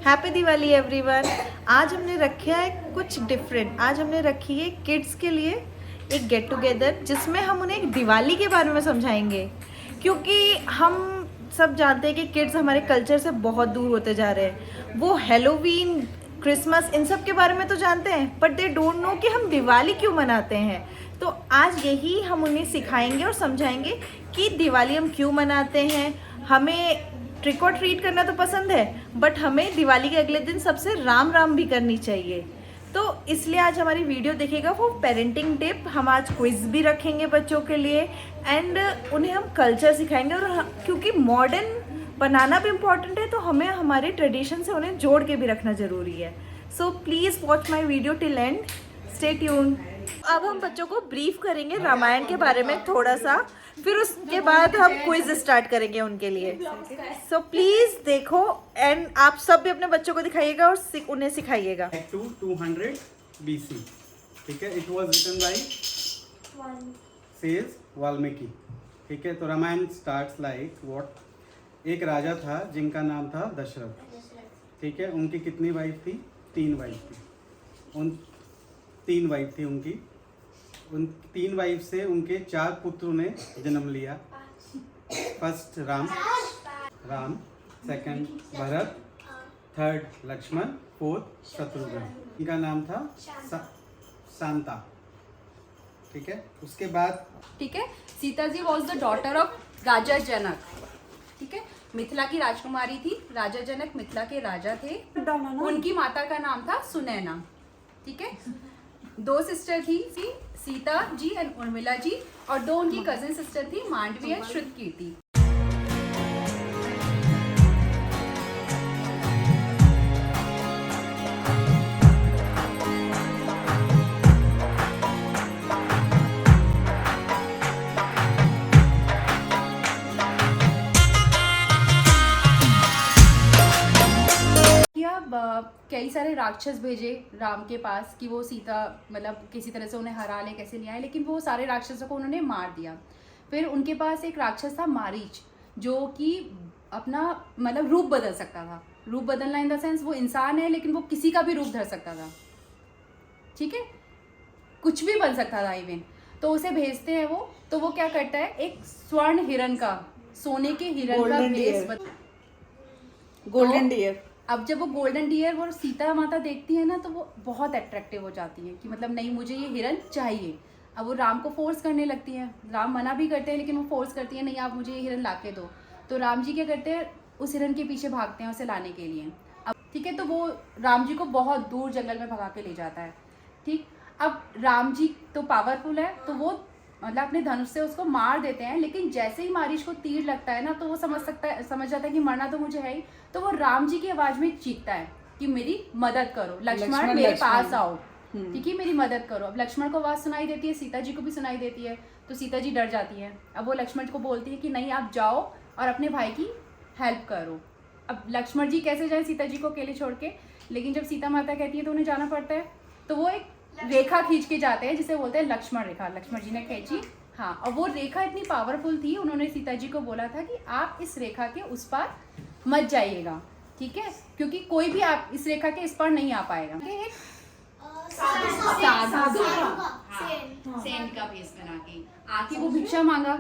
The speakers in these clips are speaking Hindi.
Happy Diwali everyone. आज हमने रखा है कुछ डिफरेंट। आज हमने रखी है किड्स के लिए एक गेट टुगेदर, जिसमें हम उन्हें दिवाली के बारे में समझाएंगे, क्योंकि हम सब जानते हैं कि किड्स हमारे कल्चर से बहुत दूर होते जा रहे हैं। वो हैलोवीन, क्रिसमस, इन सब के बारे में तो जानते हैं, बट दे डोंट नो कि हम दिवाली क्यों मनाते हैं। तो आज यही हम उन्हें सिखाएंगे और समझाएंगे कि दिवाली हम क्यों मनाते हैं। हमें ट्रिक और ट्रीट करना तो पसंद है, बट हमें दिवाली के अगले दिन सबसे राम राम भी करनी चाहिए। तो इसलिए आज हमारी वीडियो देखेगा वो पेरेंटिंग टिप। हम आज क्विज भी रखेंगे बच्चों के लिए एंड उन्हें हम कल्चर सिखाएंगे। और क्योंकि मॉडर्न बनाना भी इम्पॉर्टेंट है, तो हमें हमारे ट्रेडिशन से उन्हें जोड़ के भी रखना ज़रूरी है। So please watch my video till and, stay tune. अब हम बच्चों को ब्रीफ करेंगे रामायण के बारे में थोड़ा सा, फिर उसके बाद हम क्विज स्टार्ट करेंगे उनके लिए। सो प्लीज देखो एंड आप सब भी अपने बच्चों को दिखाइएगा और उन्हें सिखाइएगा। 200 BC, ठीक है। It was written by sage Valmiki, ठीक है। तो रामायण स्टार्ट्स लाइक व्हाट। एक राजा था जिनका नाम था दशरथ, ठीक है। उनकी कितनी वाइफ थी? 3 वाइफ थी। उन 3 वाइफ थी उनकी। उन 3 वाइफ से उनके 4 पुत्रों ने जन्म लिया। First Ram, second Bharat, third Lakshman, fourth Shatrughan. इनका नाम था शांता, ठीक है। उसके बाद, ठीक है, Sita ji was the daughter of राजा जनक, ठीक है। मिथिला की राजकुमारी थी। राजा जनक मिथिला के राजा थे। उनकी माता का नाम था सुनैना, ठीक है। 2 सिस्टर थी, सीता जी एंड उर्मिला जी, और 2 उनकी कजिन सिस्टर थी, मांडवी एंड श्रुतकीर्ति। कई सारे राक्षस भेजे राम के पास कि वो सीता मतलब किसी तरह से उन्हें हरा ले, कैसे ले आए, लेकिन वो सारे राक्षसों को उन्होंने मार दिया। फिर उनके पास एक राक्षस था मारीच, जो कि अपना मतलब रूप बदल सकता था। रूप बदलना इन द सेंस वो इंसान है, लेकिन वो किसी का भी रूप धर सकता था, ठीक है, कुछ भी बन सकता था इवन। तो उसे भेजते हैं वो, तो वो क्या करता है, एक स्वर्ण हिरण का, सोने के हिरण का भेष, गोल्डन डियर। अब जब वो गोल्डन डियर वो सीता माता देखती है ना, तो वो बहुत अट्रैक्टिव हो जाती है कि मतलब नहीं, मुझे ये हिरन चाहिए। अब वो राम को फोर्स करने लगती है। राम मना भी करते हैं, लेकिन वो फोर्स करती है, नहीं आप मुझे ये हिरन ला के दो। तो राम जी क्या करते हैं, उस हिरन के पीछे भागते हैं उसे लाने के लिए। अब ठीक है, तो वो राम जी को बहुत दूर जंगल में भगा के ले जाता है, ठीक। अब राम जी तो पावरफुल है, तो वो मतलब अपने धनुष से उसको मार देते हैं, लेकिन जैसे ही मारीच को तीर लगता है ना, तो वो समझ जाता है कि मरना तो मुझे है ही। तो वो राम जी की आवाज में चीखता है कि मेरी मदद करो, लक्ष्मण मेरे पास आओ, ठीक है, मेरी मदद करो। अब लक्ष्मण को आवाज सुनाई देती है, सीता जी को भी सुनाई देती है, तो सीता जी डर जाती है। अब वो लक्ष्मण को बोलती है कि नहीं, आप जाओ और अपने भाई की हेल्प करो। अब लक्ष्मण जी कैसे जाए सीता जी को अकेले छोड़ के, लेकिन जब सीता माता कहती है तो उन्हें जाना पड़ता है। तो वो एक रेखा खींच के जाते हैं, जिसे बोलते हैं लक्ष्मण रेखा। लक्ष्मण जी ने खींची, हाँ, और वो रेखा इतनी पावरफुल थी, उन्होंने सीता जी को बोला था कि आप इस रेखा के उस पार मत जाइएगा, ठीक है, क्योंकि कोई भी आप इस रेखा के इस पार नहीं आ पाएगा। सेंट का भेष बना के आके वो भिक्षा मांगा,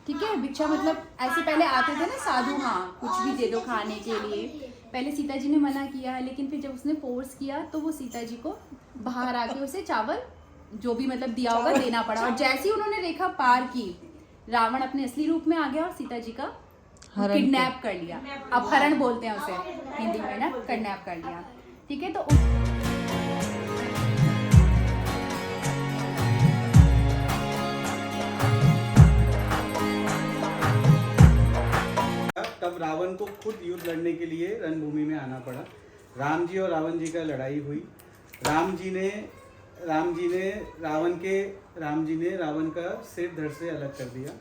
ठीक है। भिक्षा मतलब ऐसे पहले आते थे ना साधु, हाँ, कुछ भी दे दो खाने के लिए। पहले सीता जी ने मना किया है, लेकिन फिर जब उसने फोर्स किया, तो वो सीता जी को बाहर आके उसे चावल जो भी मतलब दिया होगा देना पड़ा। और जैसे ही उन्होंने रेखा पार की, रावण अपने असली रूप में आ गया और सीता जी का किडनैप कर लिया। अपहरण बोलते हैं उसे हिंदी में ना, किडनैप कर लिया, ठीक है। तो तब रावण को खुद युद्ध लड़ने के लिए रणभूमि में आना पड़ा। राम जी और रावण जी का लड़ाई हुई। राम जी ने रावण का सिर धड़ से अलग कर दिया,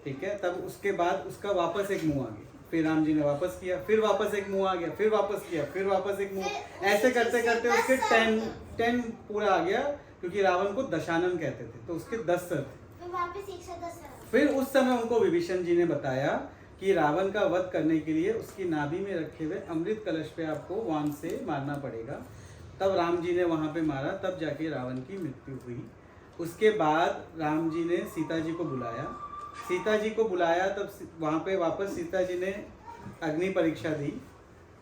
ठीक है। तब उसके बाद उसका वापस एक मुंह आ गया, फिर राम जी ने वापस किया, फिर वापस एक मुंह आ गया, फिर वापस किया, फिर वापस एक मुंह, ऐसे करते करते उसके 10 पूरा आ गया, क्योंकि रावण को दशानन कहते थे, तो उसके 10 सर थे। फिर उस समय उनको विभीषण जी ने बताया कि रावण का वध करने के लिए उसकी नाभि में रखे हुए अमृत कलश पे आपको वाण से मारना पड़ेगा। तब राम जी ने वहाँ पे मारा, तब जाके रावण की मृत्यु हुई। उसके बाद राम जी ने सीता जी को बुलाया, तब वहाँ पे वापस सीता जी ने अग्नि परीक्षा दी।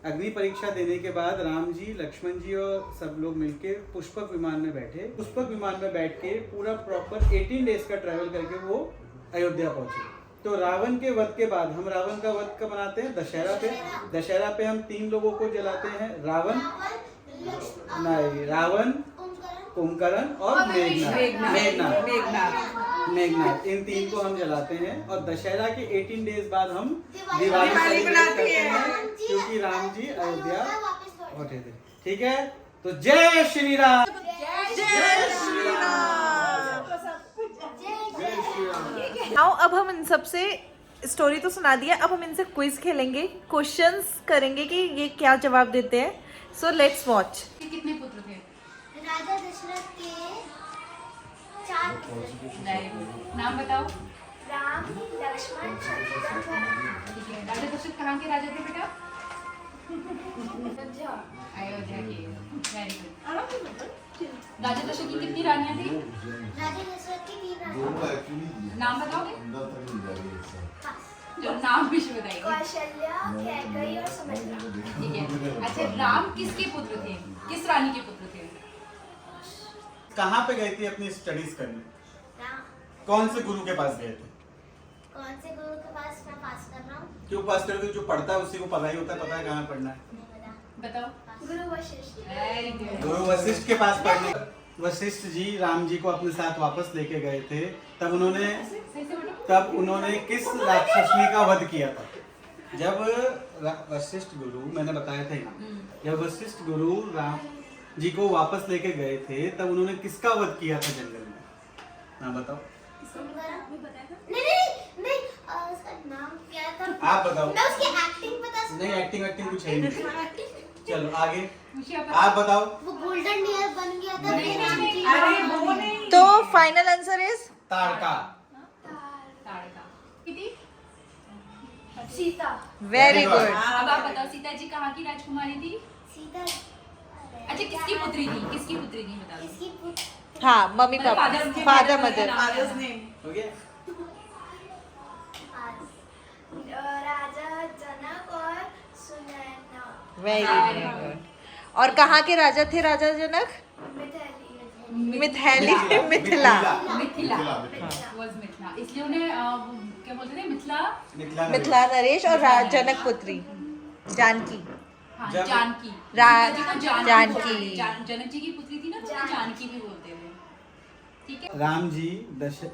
अग्नि परीक्षा देने के बाद राम जी, लक्ष्मण जी और सब लोग मिलके पुष्पक विमान में बैठे। पुष्पक विमान में बैठ के पूरा प्रॉपर 18 डेज का ट्रैवल करके वो अयोध्या पहुंचे। तो रावण के वध के बाद हम रावण का वध कब मनाते हैं? दशहरा पे। दशहरा पे हम 3 लोगों को जलाते हैं, रावण, कुंभकर्ण और मेघनाथ। इन 3 को हम जलाते हैं और दशहरा के 18 डेज बाद हम दिवाली सेलिब्रेट करते हैं, क्योंकि राम जी अयोध्या लौटे थे। ठीक है, तो जय श्री राम। आओ, अब हम इन सब से स्टोरी तो सुना दिया, अब हम इनसे क्विज खेलेंगे, क्वेश्चंस करेंगे कि ये क्या जवाब देते हैं। So let's watch. कितने पुत्र थे? राजा दशरथ के 4 पुत्र। नाम बताओ। राम, लक्ष्मण, शत्रुघ्न, भरत। ठीक है, राजा दशरथ कहाँ के राजा थे बेटा? अयोध्या। अयोध्या के। Very good. राजा दशरथ की कितनी रानियां थी? राजा दशरथ की 3 रानियां। नाम बताओगे? जो नाम भी बताइए। कौशल्या, कैकेयी और सुमित्रा। ठीक है। अच्छा, राम किसके पुत्र थे? किस रानी के पुत्र थे? कहाँ पे गई थी अपनी स्टडीज करने? राम। कौन से गुरु के पास गए थे? कौन से गुरु के पास मैं पास कर रहा हूँ? क्यों पास करोगे? जो पढ़ता है उसी को पता ही होता है, पता है कहाँ पढ़ना है। नहीं पता। बताओ। गुरु वशिष्ठ। Very good. गुरु वशिष्ठ के पास पढ़ने। वशिष्ठ जी राम जी को अपने साथ वापस लेके गए थे, तब उन्होंने किस राक्षसनी का वध किया था? जब वशिष्ठ गुरु, मैंने बताया था ना, जब वशिष्ठ गुरु राम जी को वापस लेके गए थे, तब उन्होंने किसका वध किया था जंगल में? हाँ बताओ। नहीं, उसका नाम क्या था? आप बताओ। मैं उसकी एक्टिंग बता सकती नहीं, एक्टिंग कुछ है ही नहीं। चलो आगे आप आप बताओ। वो गोल्डन डियर बन गया था। तो final answer is Tadka. Tadka. कितनी? Sita. Very Very good. Good. अब आप बताओ, सीता जी कहाँ की राजकुमारी थी? सीता। अच्छा, किसकी पुत्री थी? किसकी पुत्री थी बता दो। इसकी पुत्र। हाँ, मम्मी मतलब पापा, father- फादर father मदर। का नाम क्या हो गया? राजा जनक और सुनैना। Very good. और कहाँ के राजा थे राजा जनक? मिथिला। था? मिथिला। Was मिथिला। इसलिए उन्हें क्या बोलते थे? मिथिला नरेश और जनक पुत्री जानकी। हाँ, जब- जानकी। रा- सीता जी को जानकी। जनक जी की पुत्री थी ना, तो उन्हें जानकी भी बोलते थे। ठीक है। राम जी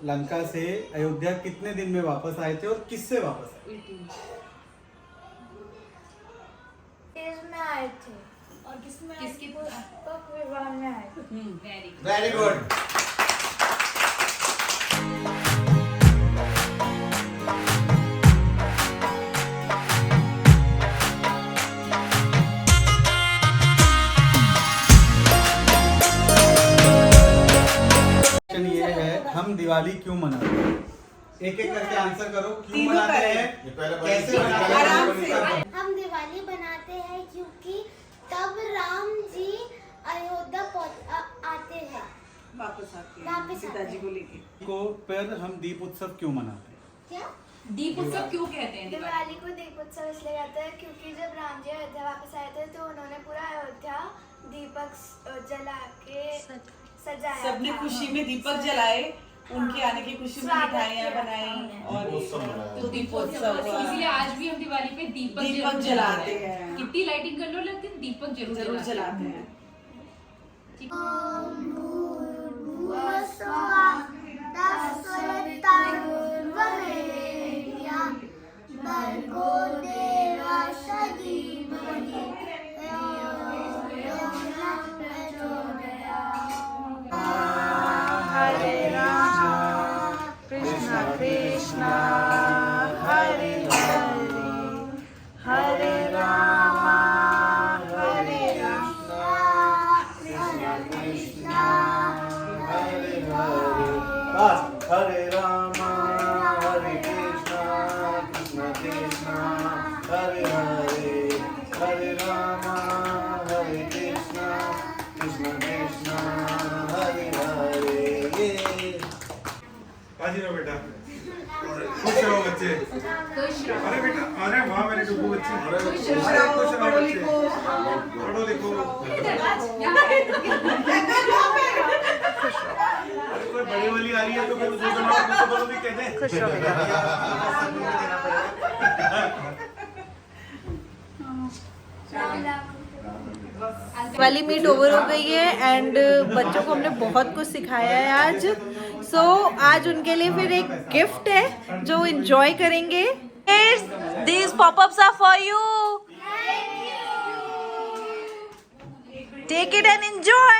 लंका से अयोध्या कितने दिन में वापस आए थे और किससे वापस आए? में आए थे और किसमें? किसके? पुष्पक विमान में आए थे। Very good. Very good. ये है, हम दिवाली क्यों मनाते हैं? एक एक करके आंसर करो। क्यों मनाते हैं? कैसे मनाते हैं? हम दिवाली बनाते हैं क्योंकि तब राम जी अयोध्या आते हैं। वापस आते हैं वापस सीता आते जी हैं। को लेके। को पर हम दीप उत्सव क्यों मनाते हैं? क्या? दीप उत्सव क्यों कहते हैं? दिवाली को दीपोत्सव इसलिए कहते हैं क्योंकि जब राम जी अयोध्या वापस आए थे तो उन्होंने पूरा अयोध्या दीपक जला के सजाया सबने था। खुशी में दीपक जलाए, उनके आने की खुशी में स्वागत मिठाइयाँ किया बनाई था। और तो दीपोत्सव। इसलिए आज भी हम दिवाली पे दीपक दीपक जलाते हैं। कितनी लाइटिंग कर लो, लेकिन दीपक जरूर जलाते हैं। ठीक। हरे राम कृष्ण कृष्ण हरे हरे हरे राम हरे राम कृष्ण कृष्ण हरे हरे राम हरे कृष्ण कृष्ण कृष्ण अरे बेटा, अरे वाह मेरे डुगू बच्चे, खुश रहो, पढ़ो लिखो, पढ़ो लिखो। अरे कोई बड़ी वाली आ रही है तो फिर उसको बोलो भी कहते हैं। खुश रहो बेटा। दिवाली मीट ओवर हो गई है एंड बच्चों को हमने बहुत कुछ सिखाया है आज। सो आज उनके लिए फिर एक गिफ्ट है जो एंजॉय करेंगे। These pop-ups are for you. Take it and enjoy.